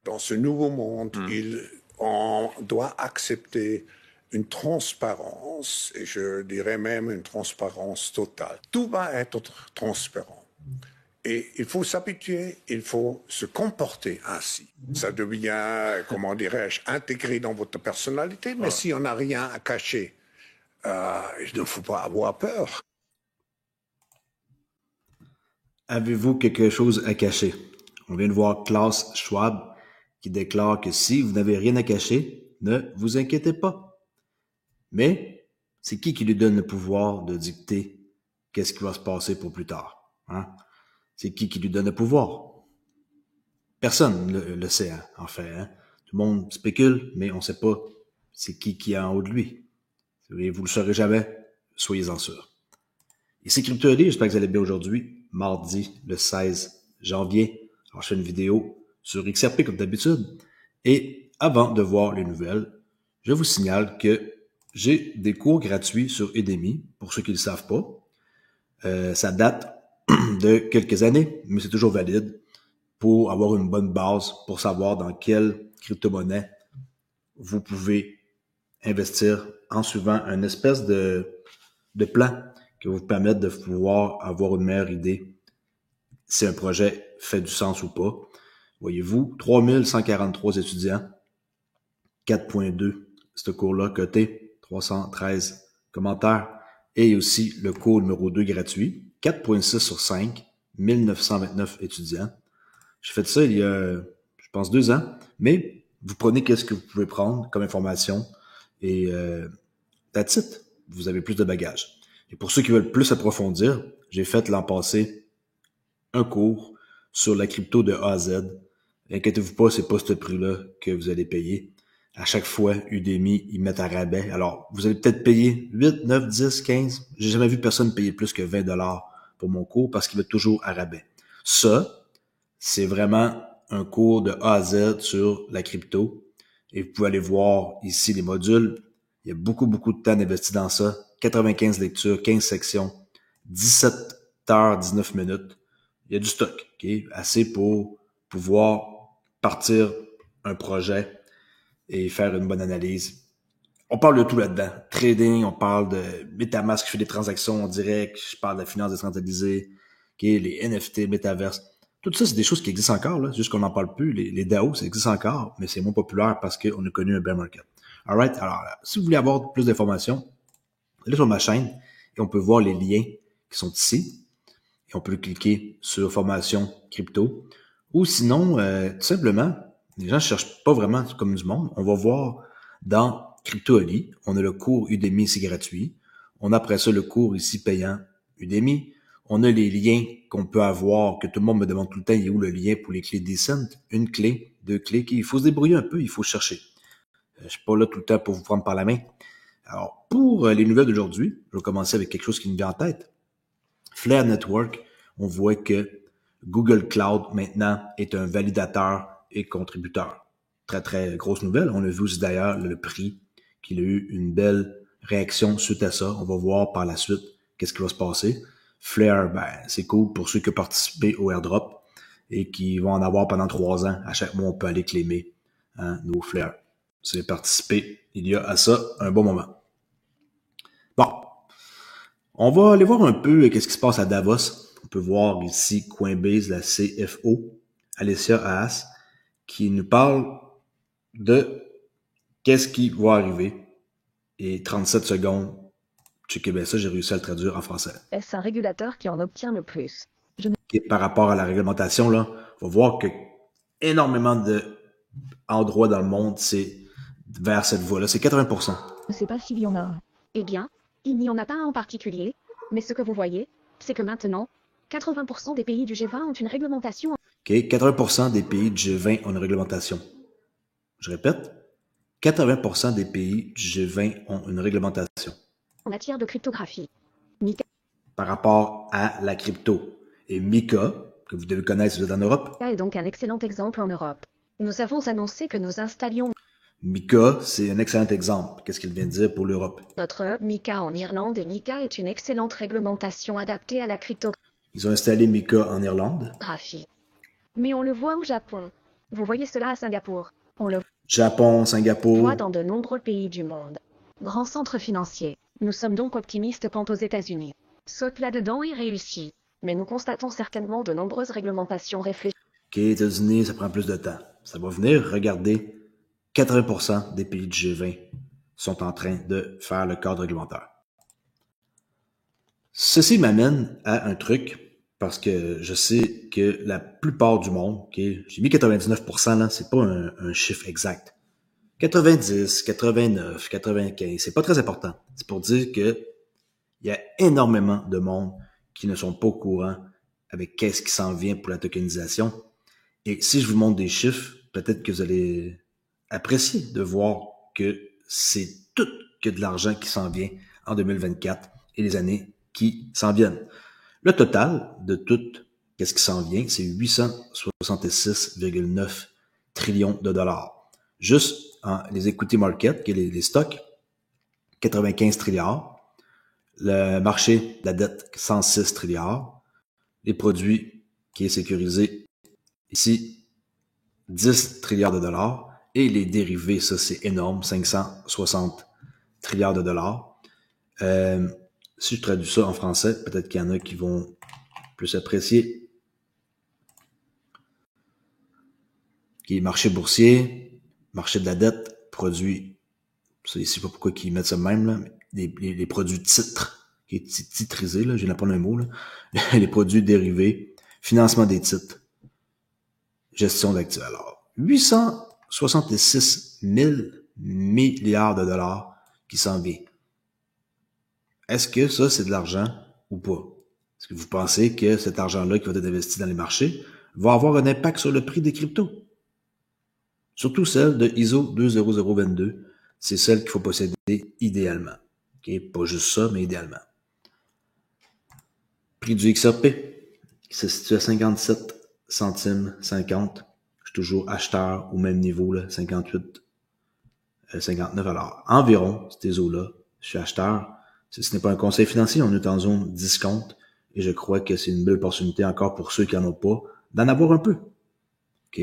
Dans ce nouveau monde, on doit accepter une transparence, et je dirais même une transparence totale. Tout va être transparent. Et il faut s'habituer, il faut se comporter ainsi. Ça devient, comment dirais-je, intégré dans votre personnalité, mais si on n'a rien à cacher, il ne faut pas avoir peur. Avez-vous quelque chose à cacher? On vient de voir Klaus Schwab qui déclare que si vous n'avez rien à cacher, ne vous inquiétez pas. Mais c'est qui lui donne le pouvoir de dicter qu'est-ce qui va se passer pour plus tard? Hein? C'est qui lui donne le pouvoir? Personne le sait, hein, en fait. Hein? Tout le monde spécule, mais on ne sait pas c'est qui est en haut de lui. Et vous le saurez jamais, soyez-en sûrs. Ici CryptoD, j'espère que vous allez bien aujourd'hui, mardi le 16 janvier. Alors, je fais une vidéo sur XRP comme d'habitude. Et avant de voir les nouvelles, je vous signale que j'ai des cours gratuits sur Udemy, pour ceux qui ne le savent pas. Ça date de quelques années, mais c'est toujours valide pour avoir une bonne base, pour savoir dans quelle crypto-monnaie vous pouvez investir en suivant une espèce de plan qui va vous permettre de pouvoir avoir une meilleure idée si un projet fait du sens ou pas. Voyez-vous, 3143 étudiants, 4.2, ce cours-là coté, 313 commentaires, et aussi le cours numéro 2 gratuit, 4.6 sur 5, 1929 étudiants. J'ai fait ça il y a, je pense, 2 ans, mais vous prenez qu'est-ce que vous pouvez prendre comme information et that's it. Vous avez plus de bagages. Et pour ceux qui veulent plus approfondir, j'ai fait l'an passé un cours sur la crypto de A à Z. Inquiétez-vous pas, c'est pas ce prix-là que vous allez payer. À chaque fois, Udemy, ils mettent à rabais. Alors, vous allez peut-être payer 8, 9, 10, 15. J'ai jamais vu personne payer plus que 20$ pour mon cours parce qu'il va toujours à rabais. Ça, c'est vraiment un cours de A à Z sur la crypto. Et vous pouvez aller voir ici les modules. Il y a beaucoup de temps investi dans ça. 95 lectures, 15 sections, 17 heures, 19 minutes. Il y a du stock, ok? Assez pour pouvoir partir un projet et faire une bonne analyse. On parle de tout là-dedans. Trading, on parle de MetaMask qui fait des transactions en direct, je parle de la finance décentralisée, okay? Les NFT, Metaverse. Tout ça, c'est des choses qui existent encore, là. Juste qu'on n'en parle plus. Les DAO, ça existe encore, mais c'est moins populaire parce qu'on a connu un bear market. Alright? Alors, si vous voulez avoir plus d'informations, allez sur ma chaîne et on peut voir les liens qui sont ici. Et on peut cliquer sur formation crypto. Ou sinon, tout simplement, les gens ne cherchent pas vraiment comme du monde. On va voir dans CryptoOli, on a le cours Udemy ici gratuit. On a après ça le cours ici payant Udemy. On a les liens qu'on peut avoir, que tout le monde me demande tout le temps, il est où le lien pour les clés Decent? Une clé, 2 clés, il faut se débrouiller un peu, il faut chercher. Je suis pas là tout le temps pour vous prendre par la main. Alors, pour les nouvelles d'aujourd'hui, je vais commencer avec quelque chose qui me vient en tête. Flare Network, on voit que Google Cloud maintenant est un validateur et contributeur. Très grosse nouvelle. On a vu aussi d'ailleurs le prix qu'il a eu une belle réaction suite à ça. On va voir par la suite qu'est-ce qui va se passer. Flare, c'est cool pour ceux qui ont participé au airdrop et qui vont en avoir pendant 3 ans. À chaque mois, on peut aller claimer nos Flare. C'est participé il y a à ça un bon moment. Bon, on va aller voir un peu qu'est-ce qui se passe à Davos. On peut voir ici Coinbase, la CFO, Alessia Haas, qui nous parle de qu'est-ce qui va arriver. Et 37 secondes, checkez bien ça, j'ai réussi à le traduire en français. Est-ce un régulateur qui en obtient le plus? Et par rapport à la réglementation, là, on va voir que énormément d'endroits dans le monde, c'est vers cette voie-là. C'est 80%. Je ne sais pas s'il y en a. Eh bien, il n'y en a pas un en particulier, mais ce que vous voyez, c'est que maintenant, 80% des pays du G20 ont une réglementation. OK, 80% des pays du G20 ont une réglementation. Je répète, 80% des pays du G20 ont une réglementation. En matière de cryptographie. Par rapport à la crypto. Et MiCA, que vous devez connaître si vous êtes en Europe. MiCA est donc un excellent exemple en Europe. Nous avons annoncé que nous installions MiCA, c'est un excellent exemple. Qu'est-ce qu'il vient de dire pour l'Europe? Notre hub MiCA en Irlande et MiCA est une excellente réglementation adaptée à la cryptographie. Ils ont installé MiCA en Irlande. Mais on le voit au Japon. Vous voyez cela à Singapour. On le Japon, Singapour. voit dans de nombreux pays du monde. Grand centre financier. Nous sommes donc optimistes quant aux États-Unis. Saute là-dedans et réussit. Mais nous constatons certainement de nombreuses réglementations réfléchies. OK, États-Unis, ça prend plus de temps. Ça va venir. Regardez, 80% des pays du G20 sont en train de faire le cadre réglementaire. Ceci m'amène à un truc, parce que je sais que la plupart du monde, okay, j'ai mis 99%, là, c'est pas un chiffre exact. 90, 89, 95, c'est pas très important. C'est pour dire que il y a énormément de monde qui ne sont pas au courant avec qu'est-ce qui s'en vient pour la tokenisation. Et si je vous montre des chiffres, peut-être que vous allez apprécier de voir que c'est tout que de l'argent qui s'en vient en 2024 et les années qui s'en viennent. Le total de tout qu'est-ce qui s'en vient, c'est 866,9 trillions de dollars. Juste en les equity market, qui est les stocks, 95 trilliards. Le marché de la dette, 106 trilliards. Les produits qui est sécurisé ici, 10 trilliards de dollars. Et les dérivés, ça c'est énorme, 560 trilliards de dollars. Si je traduis ça en français, peut-être qu'il y en a qui vont plus apprécier. Qui est marché boursier, marché de la dette, produits, je sais pas pourquoi ils mettent ça même, là, mais les produits titres, qui est titrisé, là, j'ai pas un mot, là, les produits dérivés, financement des titres, gestion d'actifs. Alors, 866 000 milliards de dollars qui s'en vient. Est-ce que ça, c'est de l'argent ou pas? Est-ce que vous pensez que cet argent-là qui va être investi dans les marchés va avoir un impact sur le prix des cryptos? Surtout celle de ISO 20022, c'est celle qu'il faut posséder idéalement. Okay? Pas juste ça, mais idéalement. Prix du XRP, qui se situe à 57 centimes 50. Je suis toujours acheteur au même niveau, là, 58, 59. Alors, environ ces eaux-là, je suis acheteur. Ce n'est pas un conseil financier, on est en zone discount et je crois que c'est une belle opportunité encore pour ceux qui n'en ont pas, d'en avoir un peu. OK?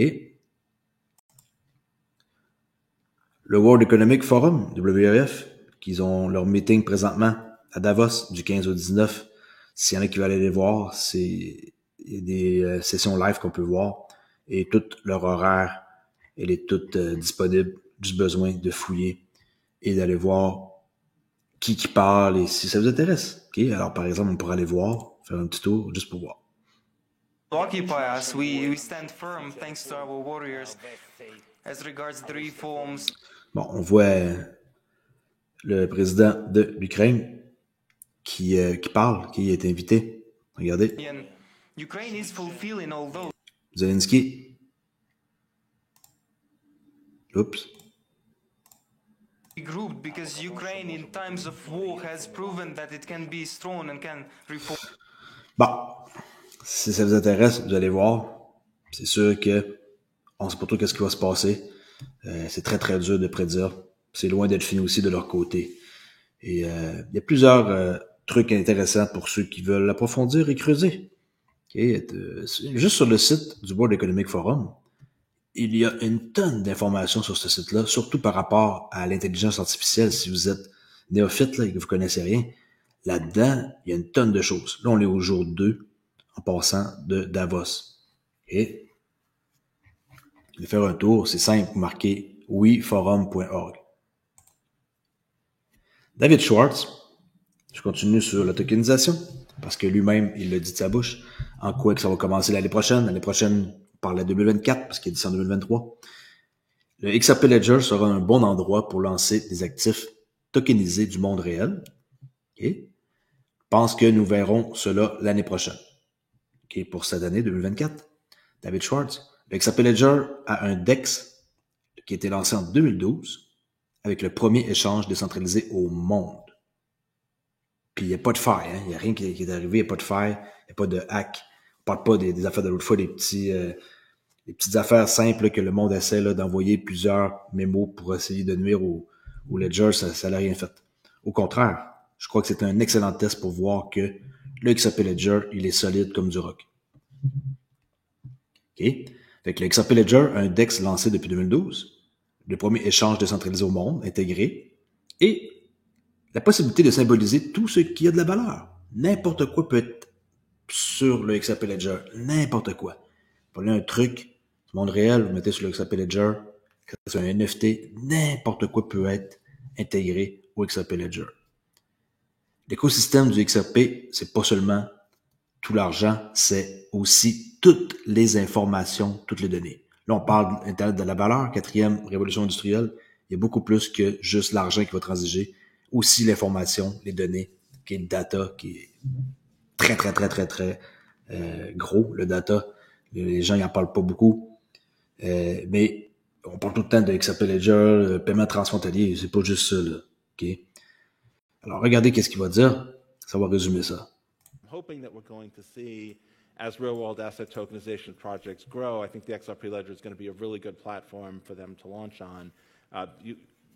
Le World Economic Forum, WEF, qui ont leur meeting présentement à Davos du 15 au 19. S'il y en a qui veulent aller les voir, c'est des sessions live qu'on peut voir et tout leur horaire, elle est toute disponible, juste besoin de fouiller et d'aller voir qui parle et si ça vous intéresse. Okay? Alors, par exemple, on pourrait aller voir, faire un petit tour juste pour voir. Occupy us, we stand firm thanks to our warriors. As regards the reforms. Bon, on voit le président de l'Ukraine qui parle, qui est invité. Regardez. Ukraine is fulfilling all those. Zelensky. Oups. Regrouped because Ukraine in times of war has proven that it can be strong and can reform. Bon, si ça vous intéresse, vous allez voir. C'est sûr que on sait pas trop qu'est-ce qui va se passer. C'est très très dur de prédire. C'est loin d'être fini aussi de leur côté. Et il y a plusieurs trucs intéressants pour ceux qui veulent approfondir et creuser. Okay? Juste sur le site du World Economic Forum, il y a une tonne d'informations sur ce site-là, surtout par rapport à l'intelligence artificielle. Si vous êtes néophyte là, et que vous connaissez rien, là-dedans, il y a une tonne de choses. Là, on est au jour 2, en passant de Davos. Et je vais faire un tour, c'est simple, vous marquez weforum.org. David Schwartz, je continue sur la tokenisation, parce que lui-même, il l'a dit de sa bouche, en quoi que ça va commencer l'année prochaine. L'année prochaine, on parle de 2024, parce qu'il est dit en 2023. Le XRP Ledger sera un bon endroit pour lancer des actifs tokenisés du monde réel. Okay. Je pense que nous verrons cela l'année prochaine. Okay. Pour cette année 2024, David Schwartz. Le XRP Ledger a un DEX qui a été lancé en 2012 avec le premier échange décentralisé au monde. Puis il n'y a pas de faille, hein? Il n'y a rien qui est arrivé, il n'y a pas de faille, il n'y a pas de hack. On parle pas des affaires de l'autre fois, des petites affaires simples là, que le monde essaie là, d'envoyer plusieurs mémos pour essayer de nuire au Ledger, ça n'a rien fait. Au contraire, je crois que c'est un excellent test pour voir que le XRP Ledger, il est solide comme du roc. OK? Fait que le XRP Ledger a un DEX lancé depuis 2012, le premier échange décentralisé au monde, intégré, et la possibilité de symboliser tout ce qui a de la valeur. N'importe quoi peut être sur le XRP Ledger. N'importe quoi. Vous prenez un truc du monde réel, vous mettez sur le XRP Ledger, c'est un NFT, n'importe quoi peut être intégré au XRP Ledger. L'écosystème du XRP, c'est pas seulement tout l'argent, c'est aussi toutes les informations, toutes les données. Là, on parle d'Internet de la valeur, 4e révolution industrielle. Il y a beaucoup plus que juste l'argent qui va transiger. Aussi l'information, les données, qui est le data, qui est très gros, le data. Les gens n'en parlent pas beaucoup. Mais on parle tout le temps de XRP Ledger, paiement transfrontalier, c'est pas juste ça, là. OK? Alors, regardez qu'est-ce qu'il va dire. Ça va résumer ça. Hoping that we're going to see, as real-world asset tokenization projects grow, I think the XRP Ledger is going to be a really good platform for them to launch on,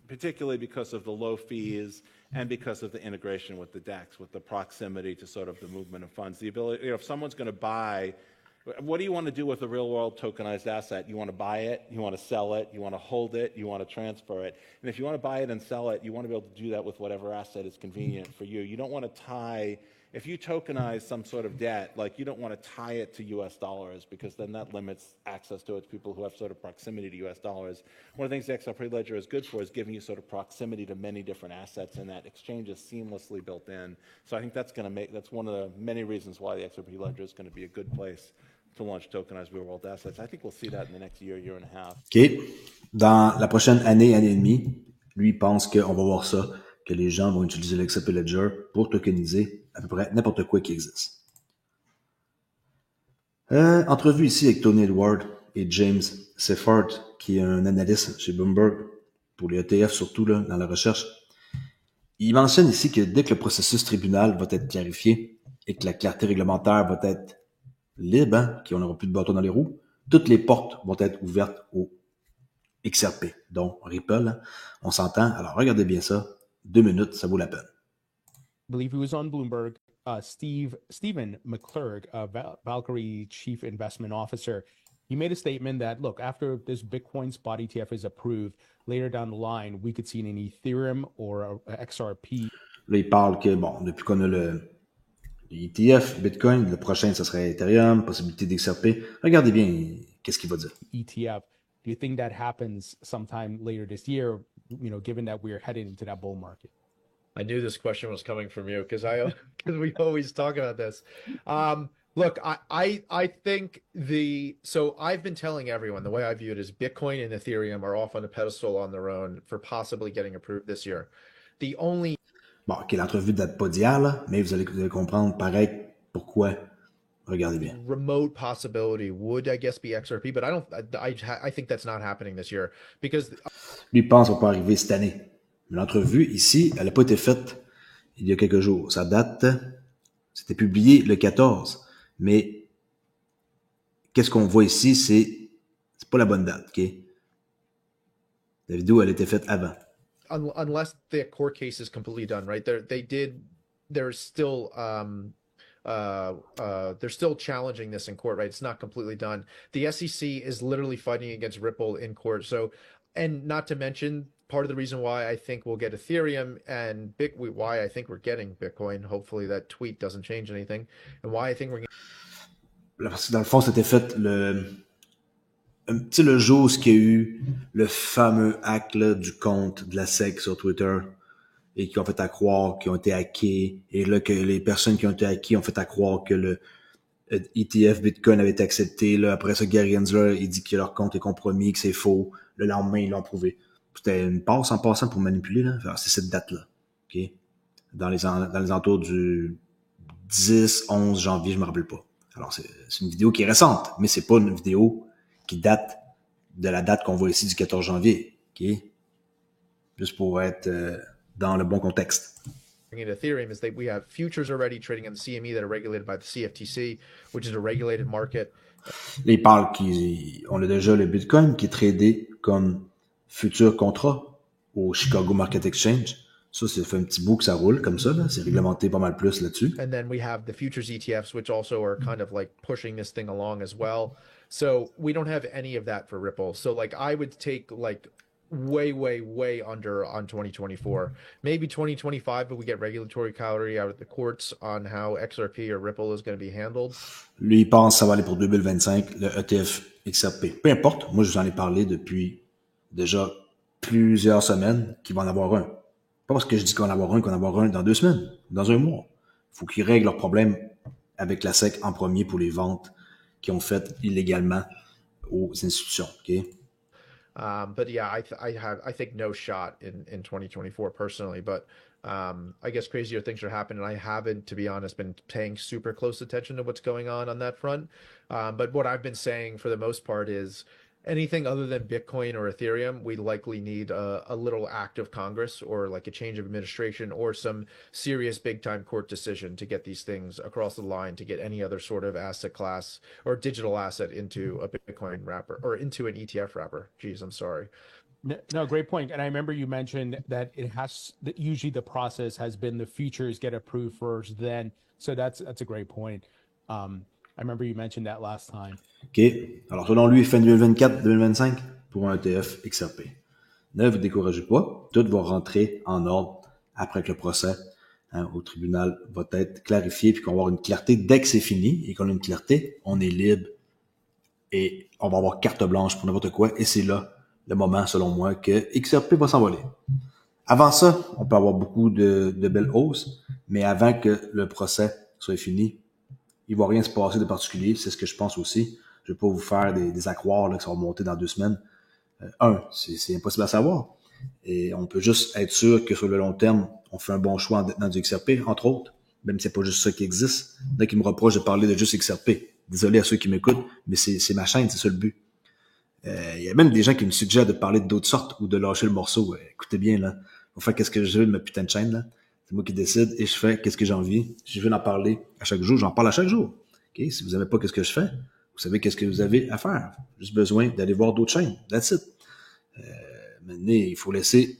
particularly because of the low fees and because of the integration with the DEX, with the proximity to sort of the movement of funds. The ability, if someone's going to buy, what do you want to do with a real-world tokenized asset? You want to buy it, you want to sell it, you want to hold it, you want to transfer it. And if you want to buy it and sell it, you want to be able to do that with whatever asset is convenient for you. You don't want to tie... If you tokenize some sort of debt, like you don't want to tie it to US dollars because then that limits access to it to people who have sort of proximity to US dollars. One of the things the XRP Ledger is good for is giving you sort of proximity to many different assets, and that exchange is seamlessly built in. So I think that's one of the many reasons why the XRP Ledger is going to be a good place to launch tokenized real world assets. I think we'll see that in the next year and a half. OK. Dans la prochaine année et demie, lui pense qu'on va voir ça, que les gens vont utiliser le XRP Ledger pour tokeniser à peu près n'importe quoi qui existe. Entrevue ici avec Tony Edward et James Seyffart, qui est un analyste chez Bloomberg, pour les ETF surtout, là, dans la recherche. Il mentionne ici que dès que le processus tribunal va être clarifié et que la clarté réglementaire va être libre, hein, qu'on n'aura plus de bâton dans les roues, toutes les portes vont être ouvertes au XRP, dont Ripple. Hein. On s'entend. Alors, regardez bien ça. 2 minutes, ça vaut la peine. I believe he was on Bloomberg. Stephen McClurg, Valkyrie Chief Investment Officer, he made a statement that, look, after this Bitcoin spot ETF is approved, later down the line, we could see an Ethereum or a XRP. Là, il parle que, bon, depuis qu'on a le ETF, Bitcoin, le prochain, ça serait Ethereum, possibilité d'XRP. Regardez bien qu'est-ce qu'il va dire. ETF. Do you think that happens sometime later this year, you know, given that we're heading into that bull market? I knew this question was coming from you because we always talk about this. Look, I think so I've been telling everyone the way I view it is Bitcoin and Ethereum are off on a pedestal on their own for possibly getting approved this year. The only... Bon, OK, l'entrevue date pas d'hier, là, mais vous allez comprendre pareil pourquoi. Regardez bien. Remote possibility would, I guess, be XRP, but I think that's not happening this year because... Lui pense qu'on peut arriver cette année. L'entrevue ici, elle n'a pas été faite il y a quelques jours. Sa date, c'était publié le 14. Mais qu'est-ce qu'on voit ici, c'est pas la bonne date, OK? La vidéo, elle a été faite avant. Unless the court case is completely done, right? They're still challenging this in court, right? It's not completely done. The SEC is literally fighting against Ripple in court. So, and not to mention, part of the reason why I think we'll get Ethereum and why I think we're getting Bitcoin, hopefully that tweet doesn't change anything, and why I think we're... Parce que dans le fond, c'était fait le jour où il y a eu le fameux hack là, du compte de la SEC sur Twitter et qui ont fait à croire qu'ils ont été hackés, et là que les personnes qui ont été hackées ont fait à croire que le ETF Bitcoin avait été accepté. Là, après ça, Gary Gensler, il dit que leur compte est compromis, que c'est faux. Le lendemain, ils l'ont prouvé. C'était une passe en passant pour manipuler, là. Alors, c'est cette date-là. OK? Dans les entours du 10, 11 janvier, je me rappelle pas. Alors, c'est une vidéo qui est récente, mais c'est pas une vidéo qui date de la date qu'on voit ici du 14 janvier. OK? Juste pour être dans le bon contexte. Ethereum is that we have futures already trading on the CME that are regulated by the CFTC, which is a regulated market. Là, il parle qu'on a déjà le Bitcoin qui est tradé comme futur contrat au Chicago Market Exchange. Ça fait un petit bout que ça roule comme ça, là. C'est réglementé pas mal plus là-dessus. And then we have the futures ETFs, which also are kind of like pushing this thing along as well. So we don't have any of that for Ripple. So like I would take like way under on 2024, maybe 2025, but we get regulatory clarity out of the courts on how XRP or Ripple is going to be handled. Lui, il pense que ça va aller pour 2025, le ETF XRP. Peu importe, moi je vous en ai parlé depuis déjà plusieurs semaines qu'il va en avoir un. Pas parce que je dis qu'on va en avoir un, qu'on va en avoir un dans 2 semaines, dans un mois. Il faut qu'ils règlent leurs problèmes avec la SEC en premier pour les ventes qu'ils ont faites illégalement aux institutions. OK? But yeah, I think no shot in 2024 personally, but I guess crazier things are happening. I haven't, to be honest, been paying super close attention to what's going on that front. But what I've been saying for the most part is anything other than Bitcoin or Ethereum, we likely need a little act of Congress or like a change of administration or some serious big time court decision to get these things across the line, to get any other sort of asset class or digital asset into a Bitcoin wrapper or into an ETF wrapper. Geez, I'm sorry. No, great point. And I remember you mentioned that usually the process has been the futures get approved first, then. So that's a great point. I remember you mentioned that last time. OK. Alors, selon lui, fin 2024-2025 pour un ETF XRP. Ne vous découragez pas. Tout va rentrer en ordre après que le procès au tribunal va être clarifié puis qu'on va avoir une clarté dès que c'est fini et qu'on a une clarté, on est libre et on va avoir carte blanche pour n'importe quoi et c'est là le moment, selon moi, que XRP va s'envoler. Avant ça, on peut avoir beaucoup de belles hausses, mais avant que le procès soit fini, il va rien se passer de particulier, c'est ce que je pense aussi. Je vais pas vous faire des accroires là, que ça va monter dans 2 semaines. C'est impossible à savoir. Et on peut juste être sûr que sur le long terme, on fait un bon choix dans du XRP, entre autres. Même si c'est pas juste ça qui existe. Il y en a qui me reprochent de parler de juste XRP. Désolé à ceux qui m'écoutent, mais c'est ma chaîne, c'est ça le but. Il y a même des gens qui me suggèrent de parler d'autres sortes ou de lâcher le morceau. Écoutez bien, là. Faut faire qu'est-ce que je veux de ma putain de chaîne, là. C'est moi qui décide et je fais qu'est-ce que j'ai envie. Si je veux en parler à chaque jour, j'en parle à chaque jour. Okay? Si vous n'avez pas qu'est-ce que je fais, vous savez qu'est-ce que vous avez à faire. Juste besoin d'aller voir d'autres chaînes. That's it. Maintenant, il faut laisser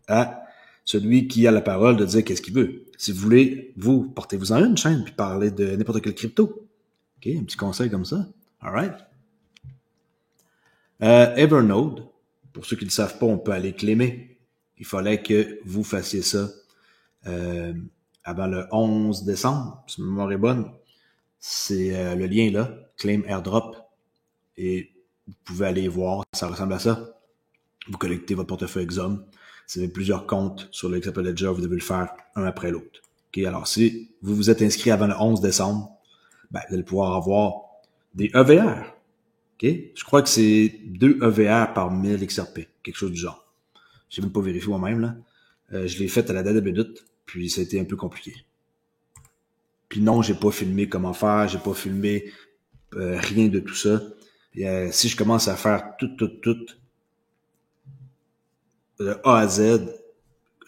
à celui qui a la parole de dire qu'est-ce qu'il veut. Si vous voulez, vous, portez-vous en une chaîne puis parlez de n'importe quel crypto. OK? Un petit conseil comme ça. All right? Evernode, pour ceux qui ne le savent pas, on peut aller claimer. Il fallait que vous fassiez ça avant le 11 décembre, si ma mémoire est bonne. C'est le lien là, Claim Airdrop, et vous pouvez aller voir, ça ressemble à ça. Vous collectez votre portefeuille Exum. Si vous avez plusieurs comptes sur le XRP Ledger, vous devez le faire un après l'autre. Okay? Alors, si vous vous êtes inscrit avant le 11 décembre, vous allez pouvoir avoir des EVR. Okay? Je crois que c'est 2 EVR par 1000 XRP, quelque chose du genre. Je n'ai même pas vérifié moi-même, là. Je l'ai fait à la dernière minute, puis ça a été un peu compliqué. Puis non, j'ai pas filmé comment faire, j'ai pas filmé rien de tout ça. Et, si je commence à faire tout, de A à Z,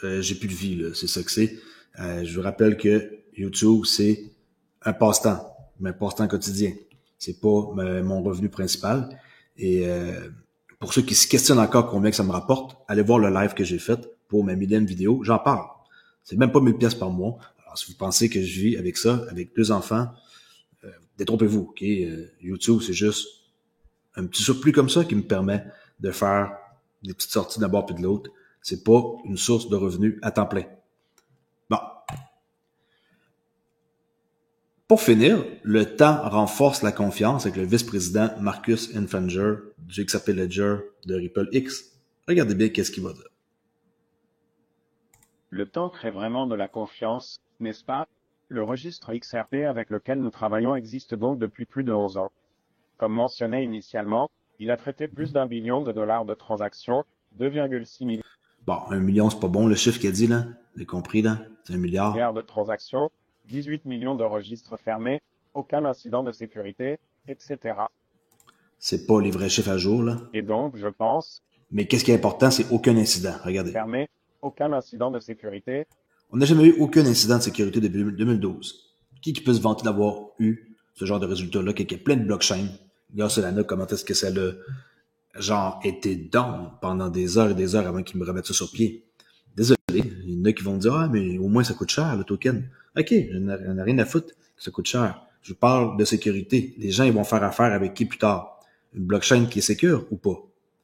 j'ai plus de vie, là. C'est ça que c'est. Je vous rappelle que YouTube, c'est un passe-temps, mais un passe-temps quotidien. C'est pas mon revenu principal. Et pour ceux qui se questionnent encore combien que ça me rapporte, allez voir le live que j'ai fait pour ma 1000e vidéo. J'en parle. C'est même pas 1000 pièces par mois. Alors, si vous pensez que je vis avec ça, avec 2 enfants, détrompez-vous. OK? YouTube, c'est juste un petit surplus comme ça qui me permet de faire des petites sorties d'un bord puis de l'autre. C'est pas une source de revenus à temps plein. Bon. Pour finir, le temps renforce la confiance avec le vice-président Marcus Inflanger du XRP Ledger de Ripple X. Regardez bien qu'est-ce qu'il va dire. Le temps crée vraiment de la confiance, n'est-ce pas? Le registre XRP avec lequel nous travaillons existe donc depuis plus de 11 ans. Comme mentionné initialement, il a traité plus d'1 billion de dollars de transactions, 2,6 milliards. Bon, 1 million, c'est pas bon le chiffre qu'il a dit, là. Vous avez compris, là? C'est 1 milliard. De transactions, 18 millions de registres fermés, aucun incident de sécurité, etc. C'est pas les vrais chiffres à jour, là. Et donc, je pense... Mais qu'est-ce qui est important, c'est aucun incident. Regardez. Fermé, aucun incident de sécurité. On n'a jamais eu aucun incident de sécurité depuis 2012. Qui peut se vanter d'avoir eu ce genre de résultat-là, qu'il y a plein de blockchains? Là, Solana, comment est-ce que ça l'a, genre, été down pendant des heures et des heures avant qu'ils me remettent ça sur pied? Désolé, il y en a qui vont me dire, ah, mais au moins ça coûte cher, le token. OK, je n'ai rien à foutre que ça coûte cher. Je parle de sécurité. Les gens, ils vont faire affaire avec qui plus tard? Une blockchain qui est sécure ou pas?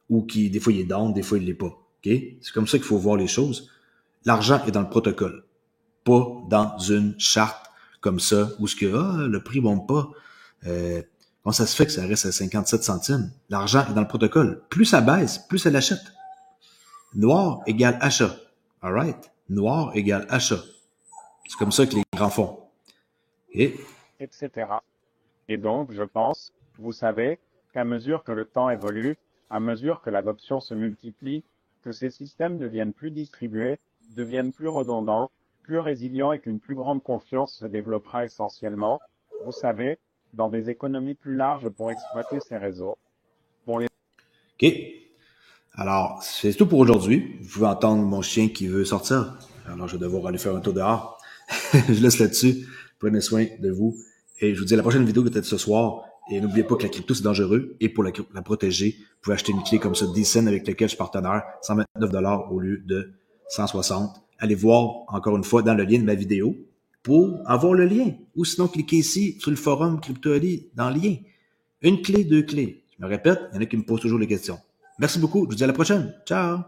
Ou qui, des fois, il est down, des fois, il l'est pas. OK? C'est comme ça qu'il faut voir les choses. L'argent est dans le protocole, pas dans une charte comme ça, où ce que, le prix monte pas. Comment ça se fait que ça reste à 57 centimes? L'argent est dans le protocole. Plus ça baisse, plus ça l'achète. Noir égale achat. All right? Noir égale achat. C'est comme ça que les grands font. Et etc. Et donc, je pense, vous savez, qu'à mesure que le temps évolue, à mesure que l'adoption se multiplie, que ces systèmes deviennent plus distribués, deviennent plus redondants, plus résilients et qu'une plus grande confiance se développera essentiellement, vous savez, dans des économies plus larges pour exploiter ces réseaux. OK. Alors, c'est tout pour aujourd'hui. Vous pouvez entendre mon chien qui veut sortir. Alors, je vais devoir aller faire un tour dehors. Je laisse là-dessus. Prenez soin de vous. Et je vous dis à la prochaine vidéo peut-être ce soir. Et n'oubliez pas que la crypto, c'est dangereux. Et pour la protéger, vous pouvez acheter une clé comme ça, Decent, avec laquelle je suis partenaire, 129$ au lieu de 160. Allez voir, encore une fois, dans le lien de ma vidéo pour avoir le lien. Ou sinon, cliquez ici sur le forum CryptoAli dans le lien. Une clé, deux clés. Je me répète, il y en a qui me posent toujours les questions. Merci beaucoup. Je vous dis à la prochaine. Ciao!